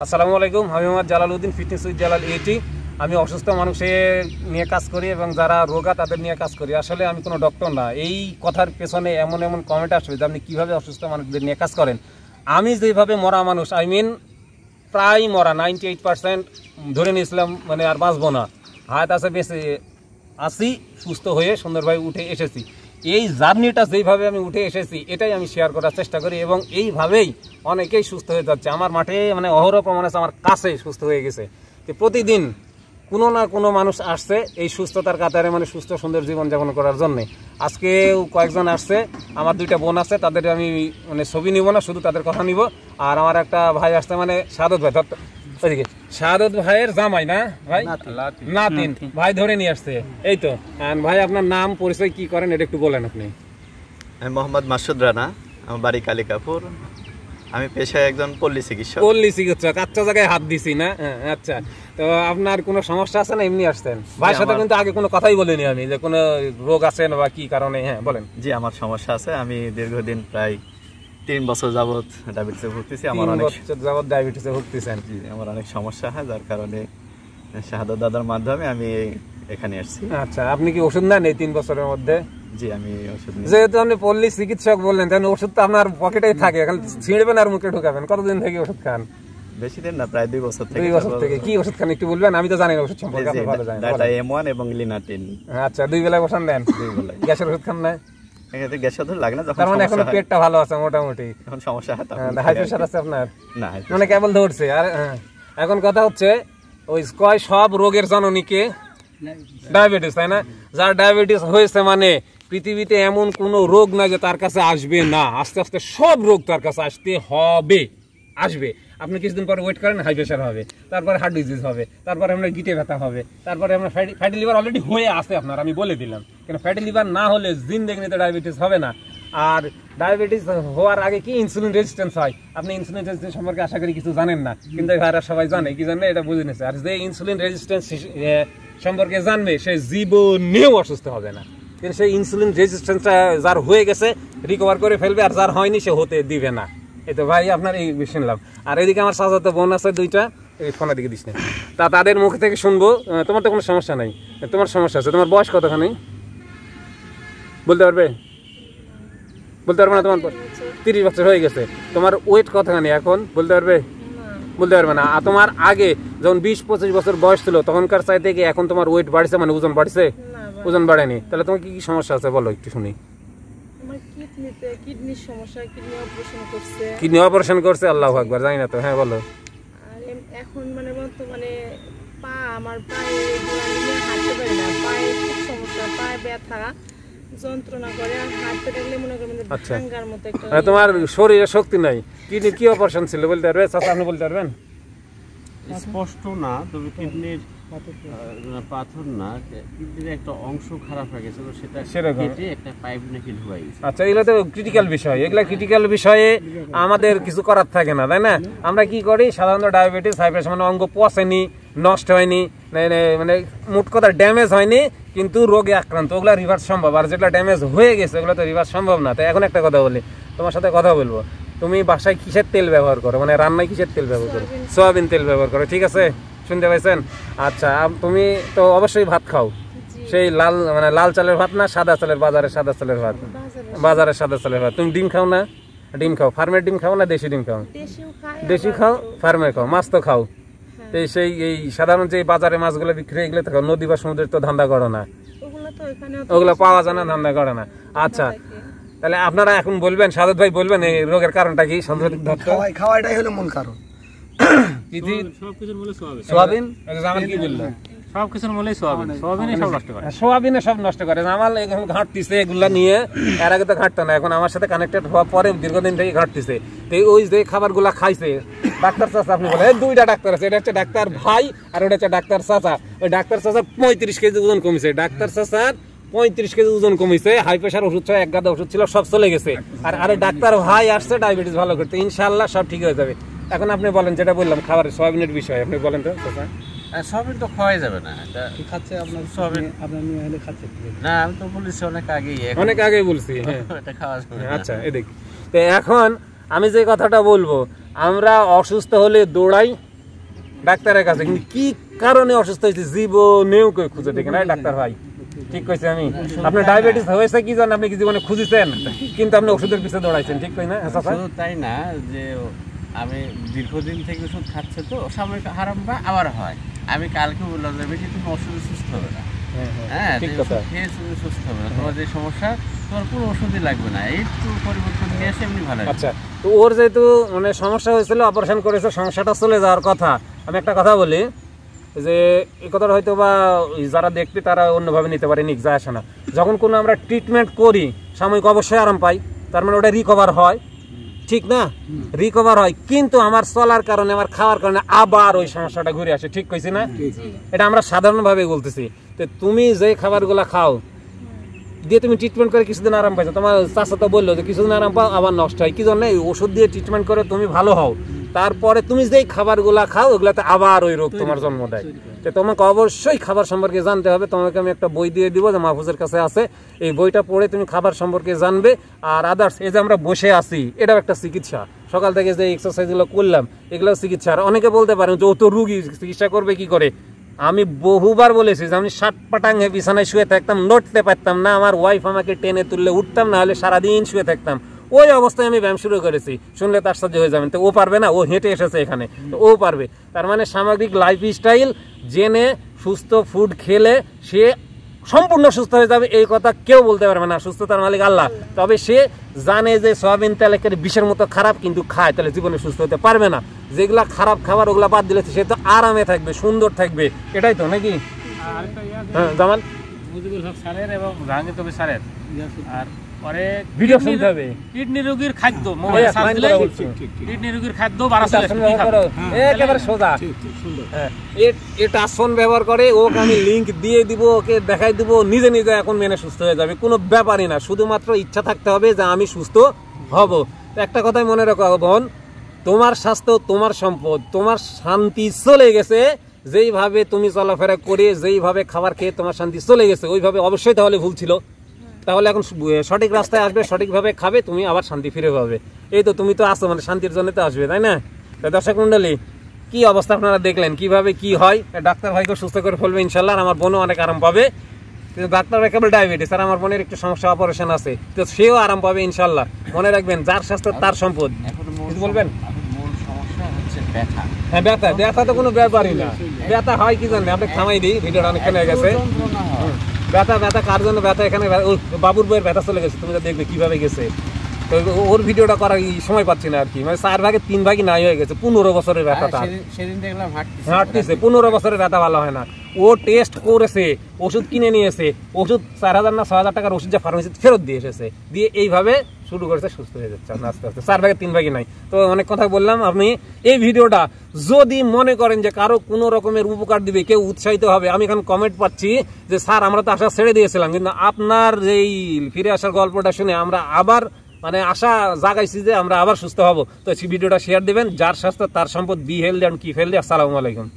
আসসালামু আলাইকুম। আমি Mohammad Jalaluddin, fitness with Jalal 80। আমি অসুস্থ মানুষের নিয়ে কাজ করি এবং যারা রোগা তাদের নিয়ে কাজ করি। আসলে আমি কোনো ডক্টর না। এই কথার পেছনে এমন এমন কমেন্ট আসবে যে আপনি কীভাবে অসুস্থ মানুষদের নিয়ে কাজ করেন। আমি যেভাবে মরা মানুষ, প্রায় মরা 98% ধরে নিয়েছিলাম, মানে আর বাঁচবো না, হায়াত আছে, বেঁচে আসি, সুস্থ হয়ে সুন্দরভাবে উঠে এসেছি। এই জার্নিটা যেইভাবে আমি উঠে এসেছি এটাই আমি শেয়ার করার চেষ্টা করি এবং এইভাবেই অনেকেই সুস্থ হয়ে যাচ্ছে। আমার মাঠে মানে অহরহ প্রমাণ আছে, আমার কাছে সুস্থ হয়ে গেছে। তো প্রতিদিন কোনো না কোনো মানুষ আসছে এই সুস্থতার কাতারে, মানে সুস্থ সুন্দর জীবনযাপন করার জন্যে। আজকে কয়েকজন আসছে, আমার দুইটা বোন আছে, তাদের আমি মানে ছবি নিব না, শুধু তাদের কথা নিব। আর আমার একটা ভাই আসছে, মানে শাহাদত ভাই, ওইদিকে শাহাদত ভাইয়ের জামাই না ভাই, নাতিন ভাই ধরে নিয়ে আসছে। এই তো ভাই, আপনার নাম পরিচয় কি করেন এটা একটু বলেন আপনি। আমি মোহাম্মদ মাসুদ রানা, আমার বাড়ি কালিকাপুর। আমি পেশায় একজন পল্লী চিকিৎসক। পল্লী চিকিৎসক, আচ্ছা জায়গায় হাত দিছি না? আচ্ছা, তো আপনার কোনো সমস্যা আছে না এমনি আসছেন? ভাইয়ের সাথে কিন্তু আগে কোনো কথাই বলিনি আমি যে কোনো রোগ আছে না বা কি কারণে। হ্যাঁ বলেন। জি, আমার সমস্যা আছে। আমি দীর্ঘদিন প্রায় 3 বছর যাবত ডায়াবেটিসে ভুগতেছি। আমার অনেক বছর যাবত ডায়াবেটিসে ভুগতেছেন? জি, আমার অনেক সমস্যা হয়, যার কারণে শাহাদত দাদার মাধ্যমে আমি এখানে আসছি। আচ্ছা, আপনি কি ওষুধ নেন এই 3 বছরের মধ্যে? জি, আমি ওষুধ নিই। যেহেতু আপনি পল্লী চিকিৎসক বললেন, তাহলে ওষুধ তো আপনার পকেটেই থাকে, এখন ছিঁড়বেন আর মুখে ঢুকাবেন। কতদিন থেকে ওষুধ খান? বেশি দিন না, প্রায় 2 বছর থেকে। 2 বছর থেকে কি ওষুধ খান একটু বলবেন? আমি তো জানি না ওষুধ সম্পর্কে, আপনি ভালো জানেন। ডাটা M1 এবং লিনাটিন। আচ্ছা, 2 বেলা বসান দেন? 2 বেলা। গ্যাসের ওষুধ খান না? এখানে গ্যাস ওষুধ লাগে না, যখন তার মানে এখন পেটটা ভালো আছে মোটামুটি। এখন সমস্যা হয় তখন। হাই প্রেশার আছে আপনার? না, মানে কেবল ধরছে। আর এখন কথা হচ্ছে ওই কয় সব রোগের জননীকে ডায়াবেটিস, তাই না? যার ডায়াবেটিস হয়েছে মানে পৃথিবীতে এমন কোনো রোগ নাই যে তার কাছে আসবে না। আস্তে আস্তে সব রোগ তার কাছে আসতে হবে, আসবে। আপনি কিছুদিন পরে ওয়েট করেন, হাই প্রেশার হবে, তারপরে হার্ট ডিজিজ হবে, তারপরে আপনার গিটে ব্যথা হবে, তারপরে আপনার ফ্যাটি লিভার অলরেডি হয়ে আসে আপনার, আমি বলে দিলাম। কেন ফ্যাটি লিভার না হলে জিন্দেগিতে ডায়াবেটিস হবে না। আর ডায়াবেটিস হওয়ার আগে কি ইনসুলিন রেজিস্ট্যান্স হয়। আপনি ইনসুলিন রেজিস্ট্যান্স সম্পর্কে আশা করি কিছু জানেন না, কিন্তু ভাইরা সবাই জানে। কি জানে এটা বুঝে নিচ্ছে। আর যে ইনসুলিন রেজিস্ট্যান্স সম্পর্কে জানবে সে জীবনেও অসুস্থ হবে না। কিন্তু সেই ইনসুলিন রেজিস্ট্যান্সটা যার হয়ে গেছে রিকভার করে ফেলবে, আর যার হয়নি সে হতে দিবে না। এই তো ভাই আপনার এই শুনলাম। আর এদিকে আমার চাচাতো বোন আছে 2টা, এই ফোনের দিকে দিস না, তা তাদের মুখ থেকে শুনবো। তোমার তো কোনো সমস্যা নাই, তোমার সমস্যা আছে। তোমার বয়স কতখানি বলতে পারবে? বলতে পারবে না? তোমার 30 বছর হয়ে গেছে। তোমার ওয়েট কতখানি এখন বলতে পারবে? বলতে পারবে না। আর তোমার আগে যখন 20-25 বছর বয়স ছিল তখনকার চাইতে কি এখন তোমার ওয়েট বাড়ছে, মানে ওজন বাড়ছে? ওজন বাড়েনি। তাহলে তোমার কি কি সমস্যা আছে বলো একটু শুনি। কিডনি অপারেশন করছে? আল্লাহু আকবার, জানি না তো। হ্যাঁ বলো। এখন মানে বর্তমানে পা, আমার পায়ে হাঁটতে পারি না, পায়ে খুব সমস্যা, পায়ে ব্যথা, যন্ত্রণা করে, আর হাঁটতে থাকলে মনে করেন ভাঙার মতো একটা। তোমার শরীরে শক্তি নাই। কিডনি কি অপারেশন ছিল বলতে পারবে? চাচা আপনি বলতে পারবেন? স্পষ্ট না, তবে কিডনির পাথর না, কিডনির একটা অংশ খারাপ হয়ে গেছে, সেটা কেটে একটা পাইপ নাকি ঢুকাই গেছে। আচ্ছা, এগুলো তো ক্রিটিক্যাল বিষয়। এগুলা ক্রিটিক্যাল বিষয়ে আমাদের কিছু করার থাকে না, তাই না? আমরা কি করি সাধারণত ডায়াবেটিস, হাই প্রেশার মানে অঙ্গ পচেনি, নষ্ট হয়নি, মানে মোট কথা ড্যামেজ হয়নি, কিন্তু রোগে আক্রান্ত, ওগুলো রিভার্স সম্ভব। আর যেগুলো ড্যামেজ হয়ে গেছে ওগুলো তো রিভার্স সম্ভব না। তো এখন একটা কথা বলি, তোমার সাথে কথা বলবো। তুমি বাসায় কিসের তেল ব্যবহার করো, মানে রান্নায় কিসের তেল ব্যবহার করো? সয়াবিন তেল ব্যবহার করো, ঠিক আছে? শুনতে পাইছেন? আচ্ছা, তুমি তো অবশ্যই ভাত খাও। সেই লাল, মানে লাল চালের ভাত না সাদা চালের, বাজারের সাদা চালের ভাত? বাজারের সাদা চালের ভাত। তুমি ডিম খাও না? ডিম খাও। ফার্মের ডিম খাও না দেশি ডিম খাও? দেশি খাও, ফার্মে খাও। মাছ তো খাও। তো সেই এই সাধারণ যে বাজারে মাছগুলো বিক্রি এগুলো তো খাও। নদী বা সমুদ্রের তো ধান্দা করো না, ওগুলো পাওয়া যায় না, ধান্দা করে না। আচ্ছা, তাহলে আপনারা এখন বলবেন, সাদত ভাই বলবেন এই রোগের কারণটা কি? খাওয়াটাই হলো মূল কারণ। সোয়াবিন, জামাল কি বললো? সবকিছুর মূলেই সোয়াবিনে সব নষ্ট করে। সোয়াবিনে সব নষ্ট করে। জামাল এখন ঘাঁটতিছে এগুলা নিয়ে, এর আগে তো ঘাঁটতো না, এখন আমার সাথে কানেক্টেড হওয়ার পরে দীর্ঘদিন থেকে ঘাঁটতিছে। তো ওই যে খাবারগুলা খাইছে, ডাক্তার চাচা আপনি বলেন, 2টা ডাক্তার আছে, এটা হচ্ছে ডাক্তার ভাই আর ওটা হচ্ছে ডাক্তার চাচা। ওই ডাক্তার চাচা 35 কেজি ওজন কমেছে, ডাক্তার চাচার 35 কেজি ওজন কমেছে। হাই প্রেশার ওষুধ ছিল, 1 গাদা ওষুধ ছিল, সব চলে গেছে। আর ডাক্তার ভাই আসছে ডায়াবেটিস ভালো করতে, ইনশাল্লাহ সব ঠিক হয়ে যাবে। এখন আপনি বলেন, যেটা বললাম খাবারের সোয়াবিনের বিষয়, আপনি বলেন তো চাচা। সোয়াবিন তো খাওয়াই যাবে না, এটা খাচ্ছে আপনার সোয়াবিন, আপনার মেয়ে হলে খাচ্ছে না? আমি তো বলেছি অনেক আগেই বলছি। হ্যাঁ, এটা খাওয়া যাবে না। আচ্ছা, এদিক তো এখন আমি যে কথাটা বলবো, আমরা অসুস্থ হলে দৌড়াই, ডাক্তারের কাছে, কিন্তু কি কারণে অসুস্থ হয়েছে জীবনেও কেউ খুঁজে দেখে না। ডাক্তার ভাই ঠিক কইছে আমি, আপনার ডায়াবেটিস হয়েছে কি জানেন, আপনি কি জীবনে খুঁজেছেন, কিন্তু আপনি ওষুধের পিছনে দৌড়াইছেন, ঠিক কই না? তাই না যে আমি দীর্ঘদিন থেকে ওষুধ খাচ্ছে তো সাময়িক আরাম বা আবার হয়। আমি কালকে বললাম যে বেশি তুমি ওষুধে সুস্থ হবে না, হ্যাঁ খেয়ে তুমি সুস্থ হবে না, তোমার যে সমস্যা তোমার কোনো ওষুধই লাগবে না, একটু পরিবর্তন নিয়ে আসে এমনি ভালো। আচ্ছা, তো ওর যেহেতু মানে সমস্যা হয়েছিল, অপারেশন করেছে, সমস্যাটা চলে যাওয়ার কথা। আমি একটা কথা বলি যে এই কথাটা হয়তো বা যারা দেখবে তারা অন্যভাবে নিতে পারে, নিক যায় আসে না। যখন কোনো আমরা ট্রিটমেন্ট করি সাময়িক অবশ্যই আরাম পাই, তার মানে ওটা রিকভার হয়, ঠিক না? রিকভার হয়, কিন্তু আমার চলার কারণে, আমার খাওয়ার কারণে আবার ওই সমস্যাটা ঘুরে আসে, ঠিক কইছি না? এটা আমরা সাধারণভাবে বলতেছি। তো তুমি যে খাবারগুলা খাও দিয়ে তুমি ট্রিটমেন্ট করে কিছুদিন আরাম পাইছো, তোমার চাচা তো বললো যে কিছুদিন আরাম পাও আবার নষ্ট হয়, কি জন্য? ওষুধ দিয়ে ট্রিটমেন্ট করে তুমি ভালো হও, তারপরে তুমি যেই খাবারগুলা খাও ওগুলাতে আবার ওই রোগ তোমার জন্ম দেয়। তো তোমাকে অবশ্যই খাবার সম্পর্কে জানতে হবে। তোমাকে আমি একটা বই দিয়ে দিব যে মাহফুজের কাছে আছে, এই বইটা পড়ে তুমি খাবার সম্পর্কে জানবে। আর আদার্স এই যে আমরা বসে আছি এটাও একটা চিকিৎসা, সকাল থেকে যে এক্সারসাইজগুলো করলাম এগুলো চিকিৎসা। আর অনেকে বলতে পারেন যে ও তো রুগী, চিকিৎসা করবে কি করে? আমি বহুবার বলেছি যে আমি 60 পাটাঙ্গে বিছানায় শুয়ে থাকতাম, নড়তে পারতাম না, আমার ওয়াইফ আমাকে টেনে তুললে উঠতাম, না হলে সারাদিন শুয়ে থাকতাম। ওই অবস্থায় আমি ব্যায়াম শুরু করেছি, শুনলে তার সাথে হয়ে যাবেন। তো ও পারবে না? ও হেঁটে এসেছে এখানে, তো ও পারবে। তার মানে সামগ্রিক লাইফ স্টাইল জেনে সুস্থ ফুড খেলে সে সম্পূর্ণ সুস্থ হয়ে যাবে, এই কথা কেউ বলতে পারবে না। সুস্থতার মালিক আল্লাহ। তবে সে জানে যে সয়াবিন তেল একেবারে বিষের মতো খারাপ, কিন্তু খায়, তাহলে জীবনে সুস্থ হতে পারবে না। যেগুলা খারাপ খাবার ওগুলা বাদ দিলে সে তো আরামে থাকবে, সুন্দর থাকবে, এটাই তো নাকি? হ্যাঁ জামাল, মুজিবুল হক স্যারের এবং জাহাঙ্গীর কবির স্যারের আর পরে ভিডিও শুনতে হবে। কিডনি রোগীর খাদ্য, কিডনি রোগীর খাদ্য একেবারে সোজা, এটা ফোন ব্যবহার করে, ওকে আমি লিংক দিয়ে দিব, ওকে দেখাই দিব, নিজে নিজে এখন মেনে সুস্থ হয়ে যাবে, কোনো ব্যাপারই না। শুধুমাত্র ইচ্ছা থাকতে হবে যে আমি সুস্থ হব। একটা কথাই মনে রাখো বোন, তোমার স্বাস্থ্য তোমার সম্পদ, তোমার শান্তি চলে গেছে যেইভাবে তুমি চলাফেরা করে, যেইভাবে খাবার খেয়ে তোমার শান্তি চলে গেছে, ওইভাবে অবশ্যই তাহলে ভুল ছিল। তাহলে এখন সঠিক রাস্তায় আসবে, সঠিকভাবে খাবে, তুমি আবার শান্তি ফিরে পাবে। এই তো তুমি তো আসো, মানে শান্তির জন্য তো আসবে, তাই না? দর্শক মন্ডলী, কি অবস্থা আপনারা দেখলেন, কিভাবে কি হয়। ডাক্তার ভাইকে সুস্থ করে ফেলবে ইনশাল্লাহ, আর আমার বোনও অনেক আরাম পাবে। কিন্তু ডাক্তার ভাই কেবল ডায়াবেটিস, আর আমার বোনের একটু সমস্যা, অপারেশন আছে, তো সেও আরাম পাবে ইনশাল্লাহ। মনে রাখবেন, যার স্বাস্থ্য তার সম্পদ। কিছু বলবেন? হ্যাঁ, ব্যথা, ব্যথা তো কোনো ব্যাপারই না। ব্যথা হয় কি জানেন, আপনি থামাই দিই, ভিডিওটা অনেকক্ষণ হয়ে গেছে। ব্যথা, ব্যথা কার জন্য ব্যথা? এখানে বাবুর বইয়ের ব্যথা চলে গেছে, তুমি তো দেখবে কিভাবে গেছে। তো ওর ভিডিওটা করার সময় পাচ্ছি না আর কি, মানে 4 ভাগে 3 ভাগই নাই হয়ে গেছে। 15 বছরের ব্যথা তার, সেদিন দেখলাম হাঁটতেছে। 15 বছরের ব্যথা ভালো হয় না। ও টেস্ট করেছে, ওষুধ কিনে নিয়েছে, ওষুধ 4000 না 6000 টাকার ওষুধ যা ফার্মেসিতে ফেরত দিয়ে এসেছে, দিয়ে এইভাবে শুরু করেছে, সুস্থ হয়ে যাচ্ছে আস্তে আস্তে। 4 ভাগে 3 ভাগই নাই। তো অনেক কথা বললাম। আপনি এই ভিডিওটা যদি মনে করেন যে কারো কোনো রকমের উপকার দিবে, কেউ উৎসাহিত হবে, আমি এখন কমেন্ট পাচ্ছি যে স্যার আমরা তো আশা ছেড়ে দিয়েছিলাম, কিন্তু আপনার এই ফিরে আসার গল্পটা শুনে আমরা আবার মানে আশা জাগাইছি যে আমরা আবার সুস্থ হব। তো ভিডিওটা শেয়ার দিবেন। যার স্বাস্থ্য তার সম্পদ। Be healthy and keep healthy. আসসালামু আলাইকুম।